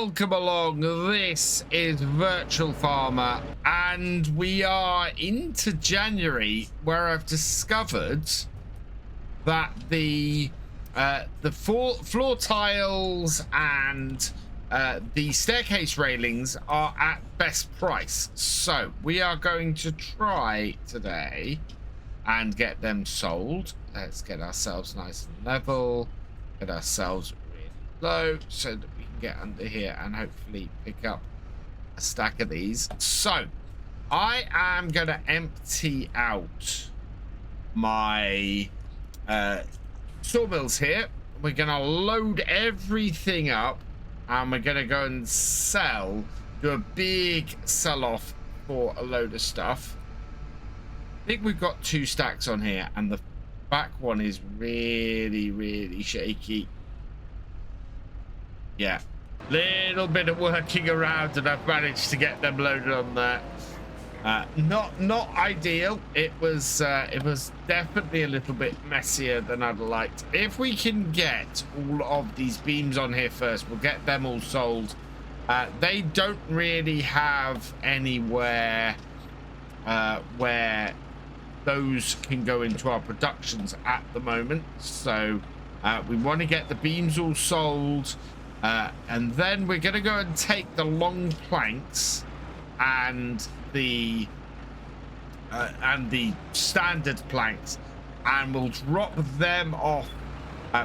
welcome along. This is Virtual Farmer, and we are into January, where I've discovered that the floor tiles and the staircase railings are at best price. So we are going to try today and get them sold. Let's get ourselves nice and level, get ourselves really low so that we can get under here and hopefully pick up a stack of these. So I am going to empty out my sawmills here. We're going to load everything up and we're going to go and do a big sell-off for a load of stuff. I think we've got 2 stacks on here and the back one is really shaky. Yeah, little bit of working around and I've managed to get them loaded on there. Not ideal. It was definitely a little bit messier than I'd liked. If we can get all of these beams on here first, we'll get them all sold. They don't really have anywhere where those can go into our productions at the moment, so we want to get the beams all sold, and then we're going to go and take the long planks and the standard planks, and we'll drop them off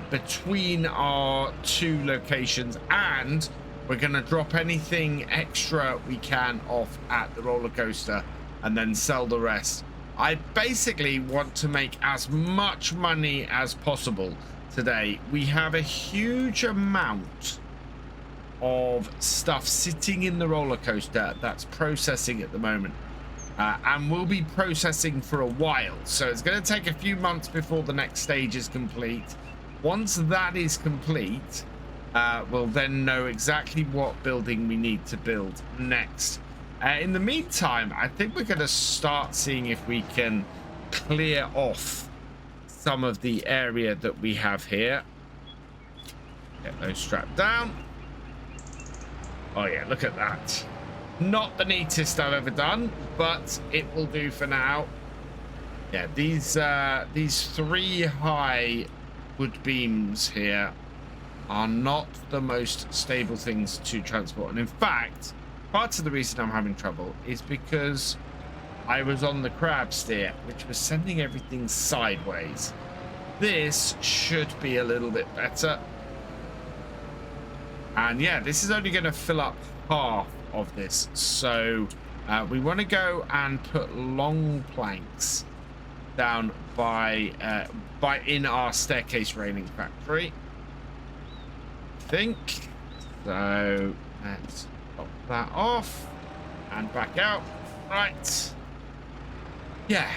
between our 2 locations, and we're going to drop anything extra we can off at the roller coaster and then sell the rest. I basically want to make as much money as possible today. We have a huge amount of stuff sitting in the roller coaster that's processing at the moment, and we'll be processing for a while, so it's going to take a few months before the next stage is complete. Once that is complete, we'll then know exactly what building we need to build next. In the meantime, I think we're going to start seeing if we can clear off some of the area that we have here. Get those strapped down. Oh yeah, look at that. Not the neatest I've ever done, but it will do for now. Yeah, these 3 high wood beams here are not the most stable things to transport. And in fact, part of the reason I'm having trouble is because I was on the crab steer, which was sending everything sideways. This should be a little bit better. And yeah, this is only going to fill up half of this. So we want to go and put long planks down by in our staircase railing factory, I think. So let's pop that off and back out. Right. Yeah,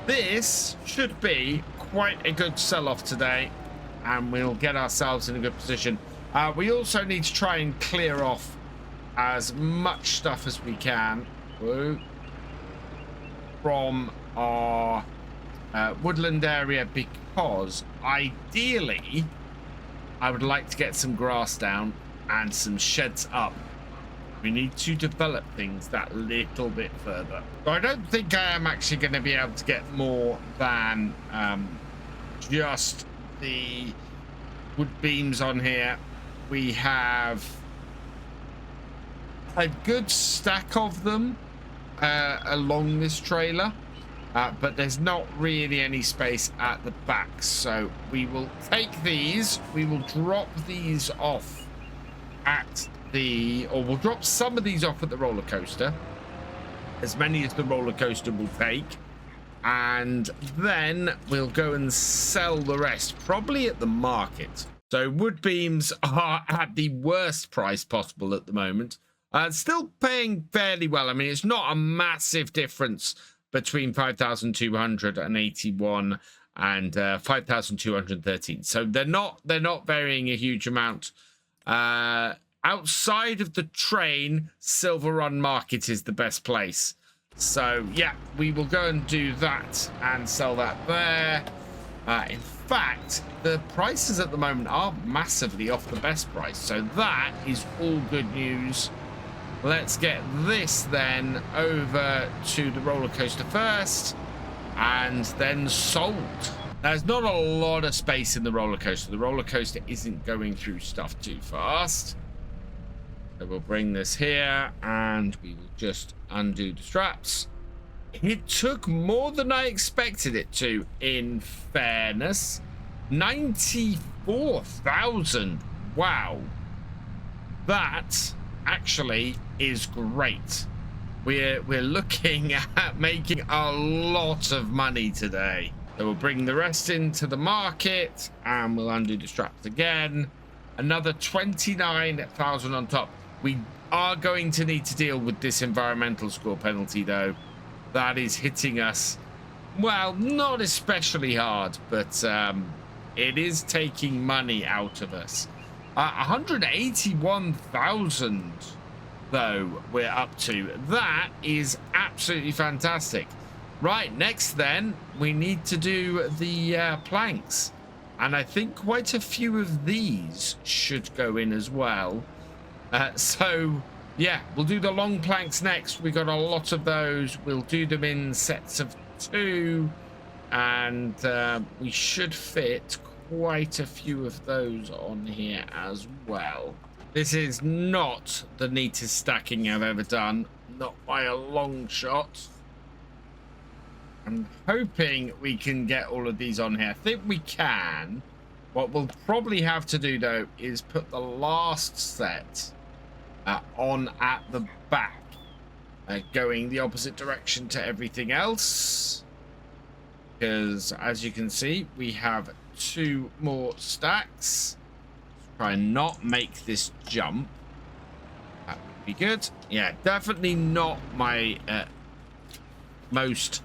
this should be quite a good sell-off today, and we'll get ourselves in a good position. We also need to try and clear off as much stuff as we can from our woodland area, because ideally I would like to get some grass down and some sheds up. We need to develop things that little bit further. So I don't think I am actually going to be able to get more than just the wood beams on here. We have a good stack of them along this trailer, but there's not really any space at the back. So we will take these, we will drop these off at we'll drop some of these off at the roller coaster, as many as the roller coaster will take, and then we'll go and sell the rest, probably at the market. So wood beams are at the worst price possible at the moment. Still paying fairly well. I mean, it's not a massive difference between 5,281 and 5,213. So they're not varying a huge amount. Outside of the train, Silverrun Market is the best place. So yeah, we will go and do that and sell that there. In fact, the prices at the moment are massively off the best price, so that is all good news. Let's get this then over to the roller coaster first and then sold. There's not a lot of space in the roller coaster. The roller coaster isn't going through stuff too fast. So we'll bring this here and we will just undo the straps. It took more than I expected it to, in fairness. 94,000. Wow. That actually is great. We're looking at making a lot of money today. So we'll bring the rest into the market and we'll undo the straps again. Another 29,000 on top. We are going to need to deal with this environmental score penalty though. That is hitting us, well, not especially hard, but it is taking money out of us. 181,000 though we're up to. That is absolutely fantastic. Right, next then we need to do the planks, and I think quite a few of these should go in as well. So yeah, we'll do the long planks next. We got a lot of those. We'll do them in sets of 2, and we should fit quite a few of those on here as well. This is not the neatest stacking I've ever done, not by a long shot. I'm hoping we can get all of these on here. I think we can. What we'll probably have to do though is put the last set on at the back, going the opposite direction to everything else, because as you can see we have 2 more stacks. Try and not make this jump. That would be good. Yeah, definitely not my most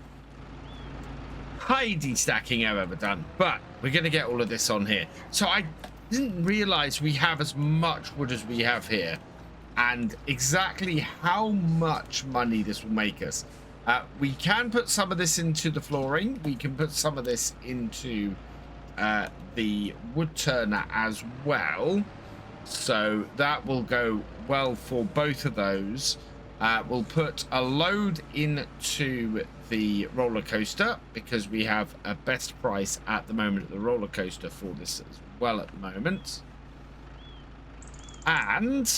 high stacking I've ever done, but we're gonna get all of this on here. So I didn't realize we have as much wood as we have here, and exactly how much money this will make us. We can put some of this into the flooring. We can put some of this into the wood turner as well. So that will go well for both of those. We'll put a load into the roller coaster because we have a best price at the moment at the roller coaster for this as well at the moment. And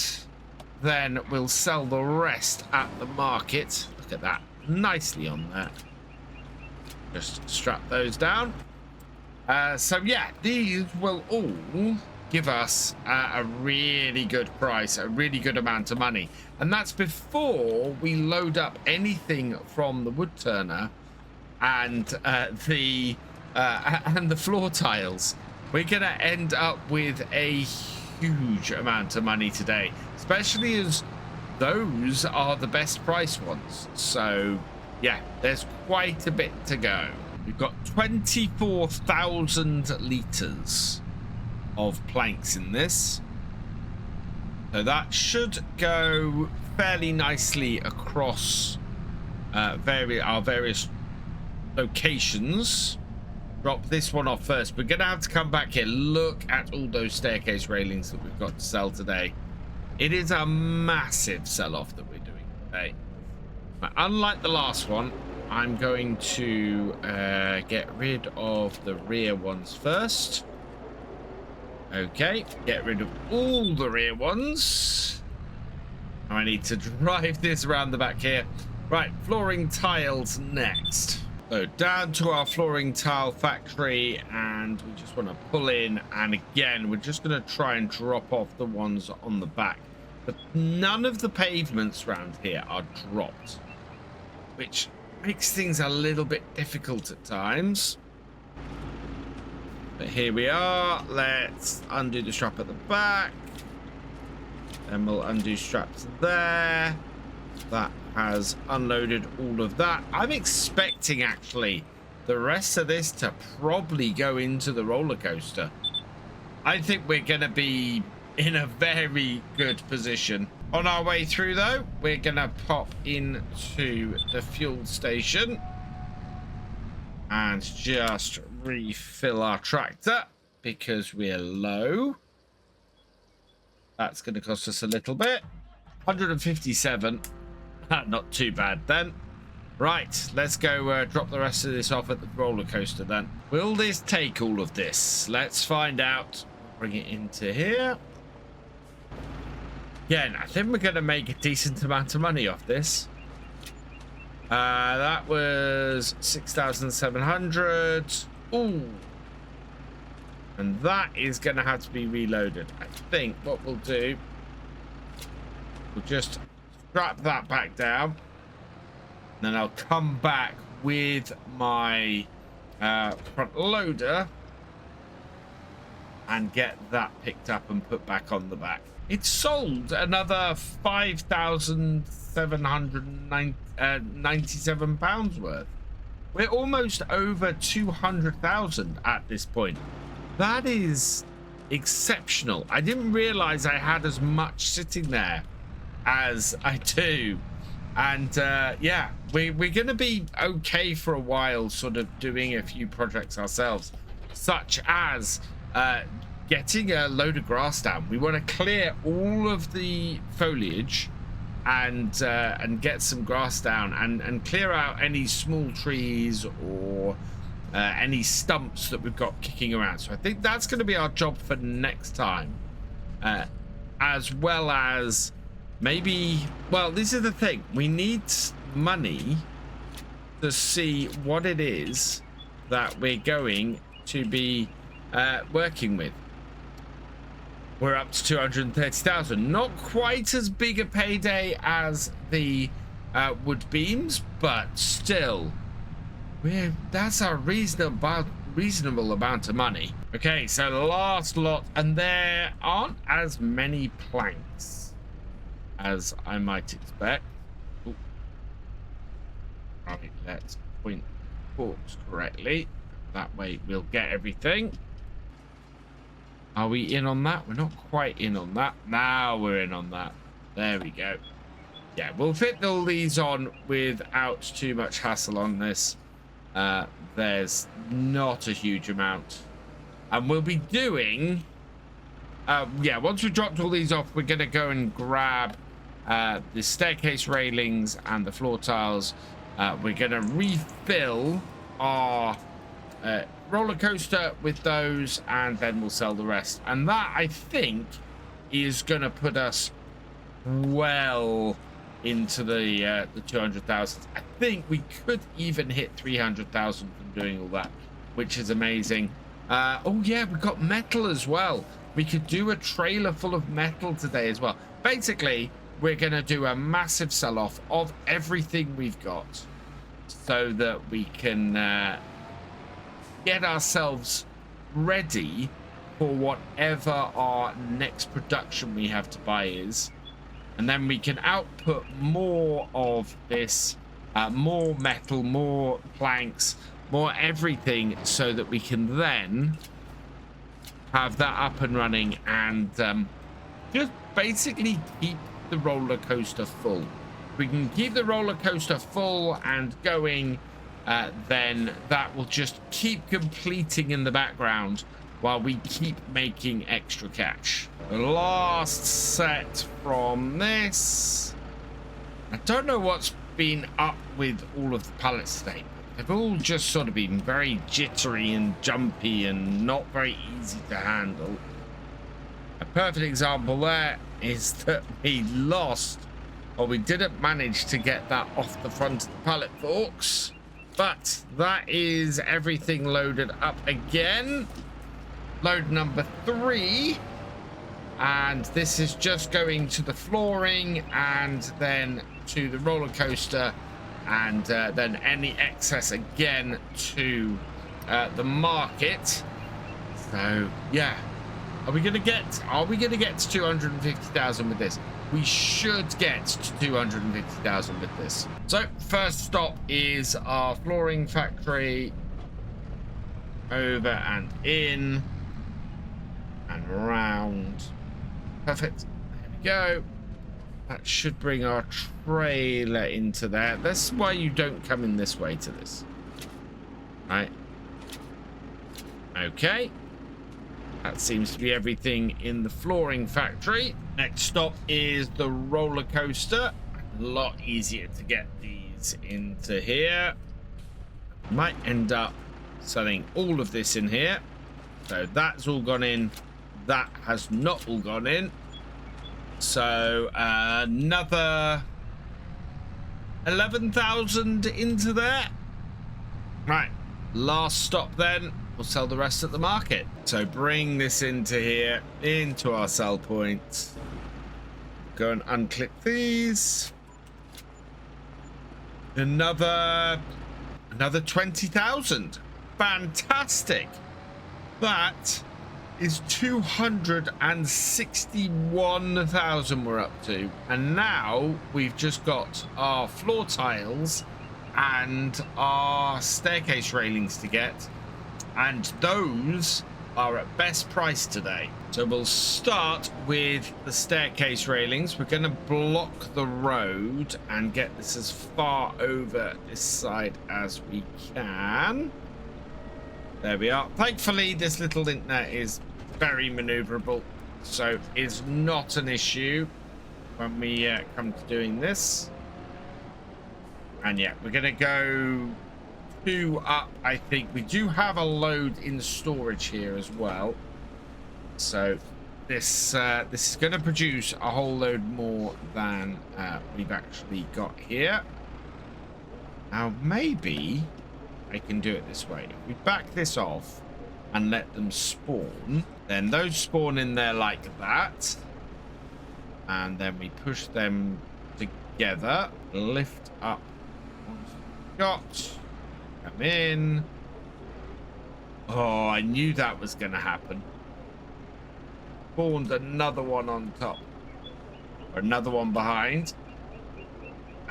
then we'll sell the rest at the market. Look at that, nicely on there. Just strap those down. So yeah, these will all give us a really good price, a really good amount of money, and that's before we load up anything from the wood turner and the floor tiles. We're gonna end up with a huge amount of money today, especially as those are the best price ones. So yeah, there's quite a bit to go. We've got 24,000 liters of planks in this, so that should go fairly nicely across our various locations. Drop this one off first. We're gonna have to come back here. Look at all those staircase railings that we've got to sell today. It is a massive sell-off that we're doing today. But unlike the last one, I'm going to get rid of the rear ones first. Okay, get rid of all the rear ones. I need to drive this around the back here. Right, flooring tiles next. So down to our flooring tile factory, and we just want to pull in, and again we're just going to try and drop off the ones on the back, but none of the pavements around here are dropped, which makes things a little bit difficult at times. But here we are. Let's undo the strap at the back, then we'll undo straps there. That has unloaded all of that. I'm expecting actually the rest of this to probably go into the roller coaster. I think we're going to be in a very good position. On our way through though, we're going to pop into the fuel station. and just refill our tractor because we're low. That's going to cost us a little bit. 157. Not too bad then. Right, let's go drop the rest of this off at the roller coaster then. Will this take all of this? Let's find out. Bring it into here. Again, I think we're going to make a decent amount of money off this. That was 6,700. Ooh. And that is going to have to be reloaded. I think what we'll do, we'll just strap that back down. Then I'll come back with my front loader and get that picked up and put back on the back. It sold another 5,797 pounds worth. We're almost over 200,000 at this point. That is exceptional. I didn't realize I had as much sitting there as I do. And yeah, we're going to be okay for a while, sort of doing a few projects ourselves, such as getting a load of grass down. We want to clear all of the foliage and get some grass down and clear out any small trees or any stumps that we've got kicking around. So I think that's going to be our job for next time, as well as maybe, well, this is the thing, we need money to see what it is that we're going to be working with. We're up to 230,000. Not quite as big a payday as the wood beams, but still, that's a reasonable amount of money. Okay, so the last lot, and there aren't as many planks as I might expect. Ooh. Right, let's point the forks correctly. That way we'll get everything. Are we in on that? We're not quite in on that. Now we're in on that. There we go. Yeah, we'll fit all these on without too much hassle on this. There's not a huge amount. And we'll be doing... yeah, once we've dropped all these off, we're going to go and grab the staircase railings and the floor tiles. We're going to refill our roller coaster with those, and then we'll sell the rest. And that, I think, is going to put us well into the 200,000. I think we could even hit 300,000 from doing all that, which is amazing. Oh yeah, we've got metal as well. We could do a trailer full of metal today as well. Basically, we're going to do a massive sell-off of everything we've got so that we can get ourselves ready for whatever our next production we have to buy is. And then we can output more of this, more metal, more planks, more everything, so that we can then have that up and running and just basically keep the roller coaster full. We can keep the roller coaster full and going, then that will just keep completing in the background while we keep making extra cash. The last set from this, I don't know what's been up with all of the pallets today. They've all just sort of been very jittery and jumpy and not very easy to handle. A perfect example there is that we lost, or we didn't manage to get that off the front of the pallet forks. But that is everything loaded up again. Load number 3. And this is just going to the flooring and then to the roller coaster, and then any excess again to the market. So yeah, are we gonna get to 250,000 with this? We should get to 250,000 with this. So first stop is our flooring factory. Over and in and round. Perfect. There we go. That should bring our trailer into there. That's why you don't come in this way to this. Right. Okay. That seems to be everything in the flooring factory. Next stop is the roller coaster. A lot easier to get these into here. Might end up selling all of this in here. So that's all gone in. That has not all gone in. So another 11,000 into there. Right, last stop then. We'll sell the rest at the market. So bring this into here, into our sell points. Go and unclick these. Another 20,000. Fantastic. That is 261,000 we're up to. And now we've just got our floor tiles and our staircase railings to get. And those are at best price today. So we'll start with the staircase railings. We're going to block the road and get this as far over this side as we can. There we are. Thankfully, this little internet is very maneuverable, so it's not an issue when we come to doing this. And yeah, we're going to go 2 up. I think we do have a load in storage here as well, so this is going to produce a whole load more than we've actually got here. Now maybe I can do it this way. If we back this off and let them spawn, then those spawn in there like that, and then we push them together, lift up ones we've got, come in. Oh, I knew that was going to happen. Spawned another one on top, or another one behind,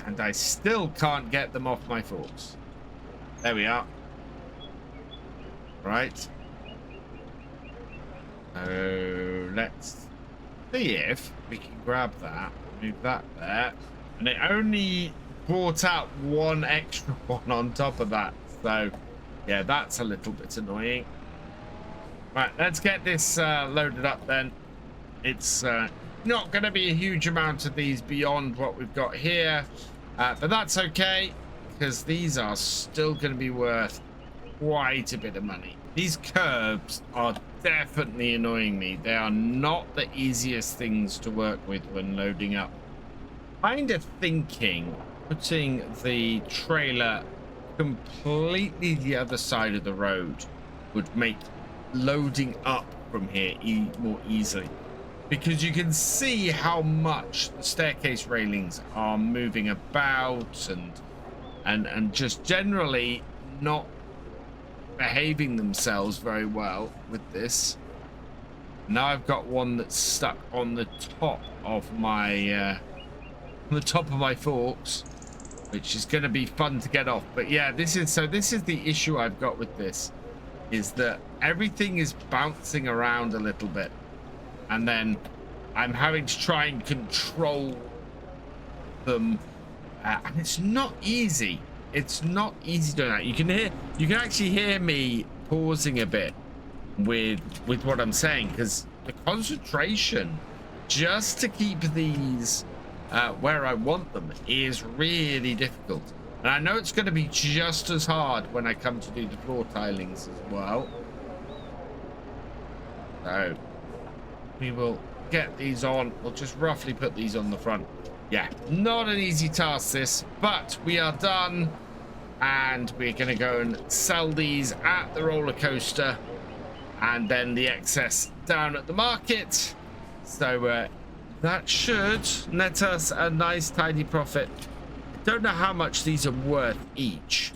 and I still can't get them off my forks. There we are. Right. So let's see if we can grab that, move that there. And it only brought out one extra one on top of that. So yeah, that's a little bit annoying. Right, let's get this loaded up then. It's not going to be a huge amount of these beyond what we've got here. But that's okay, because these are still going to be worth quite a bit of money. These curbs are definitely annoying me. They are not the easiest things to work with when loading up. Kind of thinking putting the trailer completely the other side of the road would make loading up from here more easily, because you can see how much the staircase railings are moving about and just generally not behaving themselves very well with this. Now I've got one that's stuck on the top of my forks, which is going to be fun to get off. But yeah, this is the issue I've got with this, is that everything is bouncing around a little bit, and then I'm having to try and control them, and it's not easy. It's not easy doing that. You can actually hear me pausing a bit with what I'm saying, because the concentration just to keep these where I want them is really difficult. And I know it's going to be just as hard when I come to do the floor tilings as well. So we will get these on. We'll just roughly put these on the front. Yeah, not an easy task this, but we are done, and we're going to go and sell these at the roller coaster, and then the excess down at the market. So that should net us a nice tidy profit. Don't know how much these are worth each.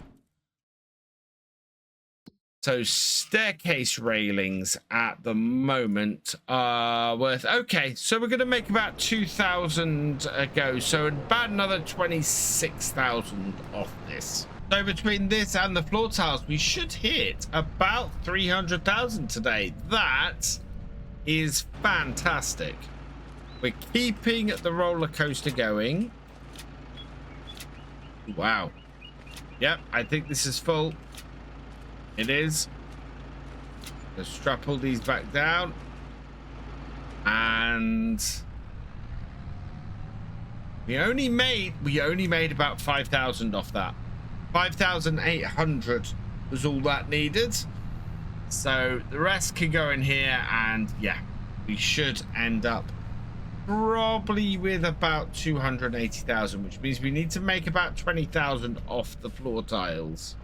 So staircase railings at the moment are worth, okay, so we're going to make about 2,000 a go, so about another 26,000 off this. So between this and the floor tiles, we should hit about 300,000 today. That is fantastic. We're keeping the roller coaster going. Wow. Yep, I think this is full. It is. Let's strap all these back down. And we only made about 5,000 off that. 5,800 was all that needed. So the rest can go in here, and yeah, we should end up probably with about 280,000, which means we need to make about 20,000 off the floor tiles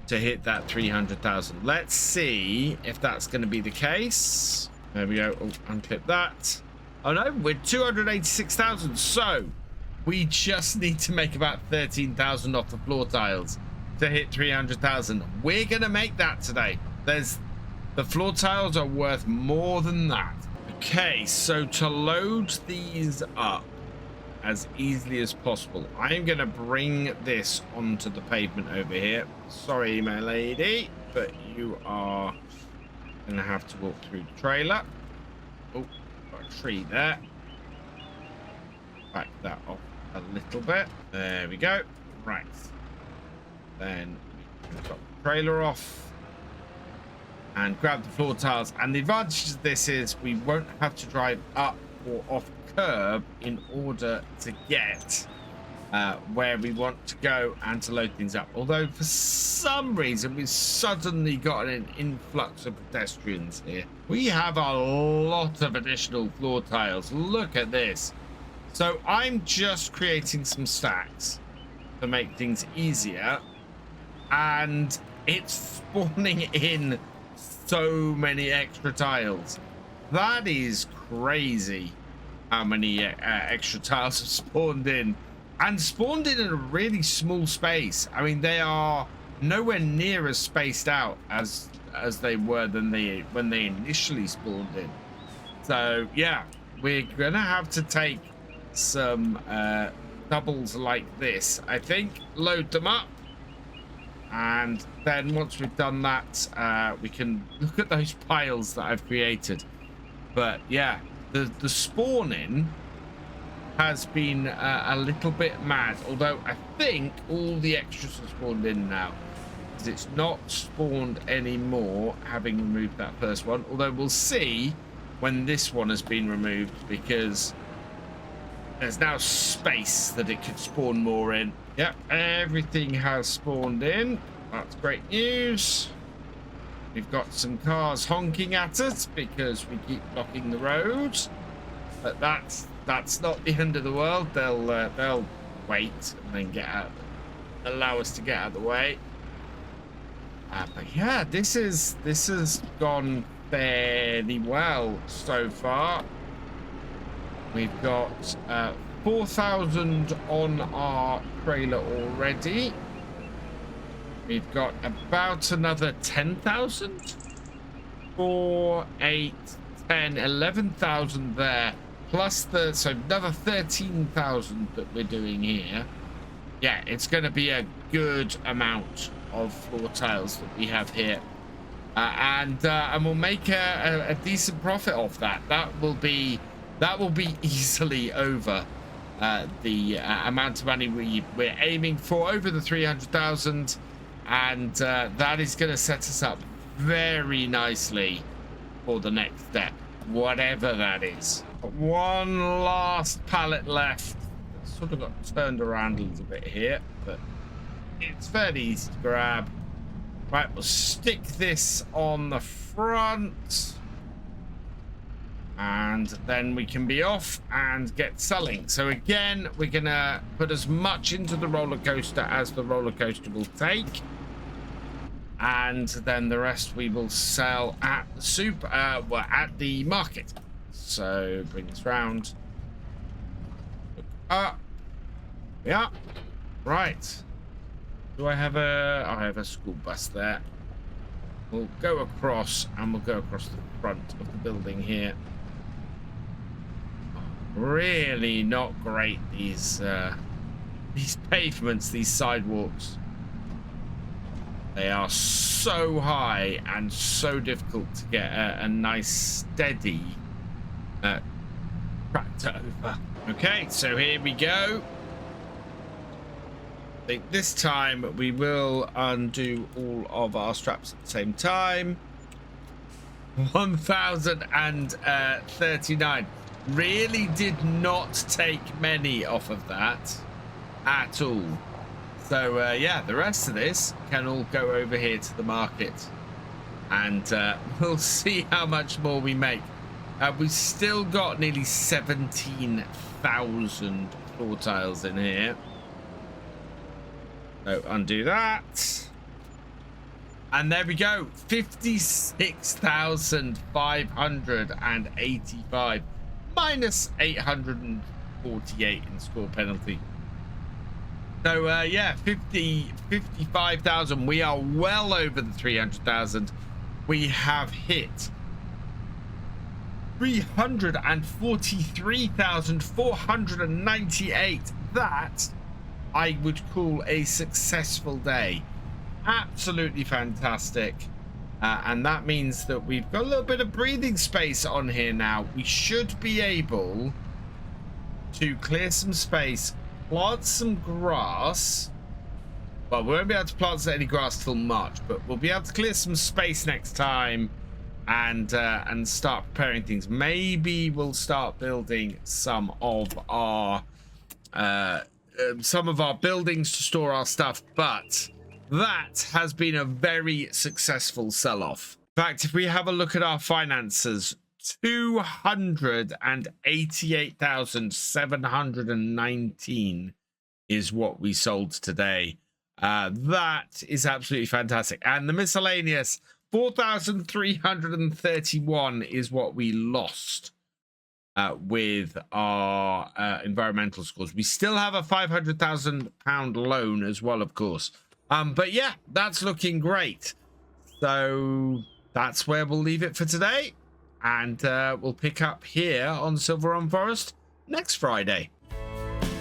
to hit that 300,000. Let's see if that's going to be the case. There we go. Oh, unclip that. Oh no, we're 286,000. So we just need to make about 13,000 off the floor tiles to hit 300,000. We're going to make that today. The floor tiles are worth more than that. Okay, so to load these up as easily as possible, I'm going to bring this onto the pavement over here. Sorry, my lady, but you are going to have to walk through the trailer. Oh, got a tree there. Back that off a little bit. There we go. Right. Then we can drop the trailer off and grab the floor tiles. And the advantage of this is we won't have to drive up or off curb in order to get where we want to go and to load things up. Although for some reason we've suddenly got an influx of pedestrians here. We have a lot of additional floor tiles. Look at this. So I'm just creating some stacks to make things easier, and it's spawning in so many extra tiles. That is crazy how many extra tiles have spawned in, and spawned in a really small space. I mean, they are nowhere near as spaced out as they were when they initially spawned in. So yeah, we're gonna have to take some doubles like this, I think, load them up, and then once we've done that, we can look at those piles that I've created. But yeah, the spawning has been a little bit mad, although I think all the extras have spawned in now, because it's not spawned anymore, having removed that first one. Although we'll see when this one has been removed, because there's now space that it could spawn more in. Yep, everything has spawned in. That's great news. We've got some cars honking at us because we keep blocking the road, but that's not the end of the world. They'll wait and then get out, allow us to get out of the way. But yeah, this has gone fairly well so far. We've got 4,000 on our trailer already. We've got about another 10,000. 4, 8, 10, 11,000 there. Plus so another 13,000 that we're doing here. Yeah, it's going to be a good amount of floor tiles that we have here. And we'll make a decent profit off that. That will be easily over the amount of money we're aiming for, over the 300,000, and that is going to set us up very nicely for the next step, whatever that is. One last pallet left. Sort of got turned around a little bit here, but it's fairly easy to grab. Right, we'll stick this on the front, and then we can be off and get selling. So again, we're gonna put as much into the roller coaster as the roller coaster will take, and then the rest we will sell at the at the market. So bring this round. Look up. Yeah. Right. Do I have a school bus there? We'll go across, and we'll go across the front of the building here. Really not great, these pavements, these sidewalks. They are so high and so difficult to get a nice steady tractor over. Okay, so here we go. I think this time we will undo all of our straps at the same time. 1039. Really did not take many off of that at all. So yeah, the rest of this can all go over here to the market, and we'll see how much more we make. We've still got nearly 17,000 floor tiles in here. So undo that. And there we go. 56,585 minus 848 in score penalty. So yeah, 55,000. We are well over the 300,000. We have hit 343,498. That I would call a successful day. Absolutely fantastic. And that means that we've got a little bit of breathing space on here now. We should be able to clear some space, plant some grass. Well, we won't be able to plant any grass till March, but we'll be able to clear some space next time and start preparing things. Maybe we'll start building some of our buildings to store our stuff, but that has been a very successful sell-off. In fact, if we have a look at our finances, 288,719 is what we sold today. That is absolutely fantastic. And the miscellaneous 4,331 is what we lost with our environmental scores. We still have a £500,000 loan as well, of course. But yeah, that's looking great. So that's where we'll leave it for today. And we'll pick up here on Silverrun Forest next Friday.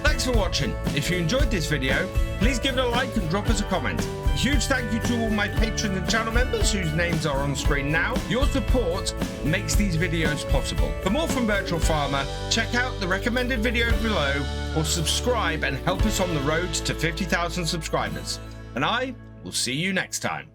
Thanks for watching. If you enjoyed this video, please give it a like and drop us a comment. A huge thank you to all my patrons and channel members whose names are on screen now. Your support makes these videos possible. For more from Virtual Farmer, check out the recommended video below or subscribe and help us on the road to 50,000 subscribers. And I will see you next time.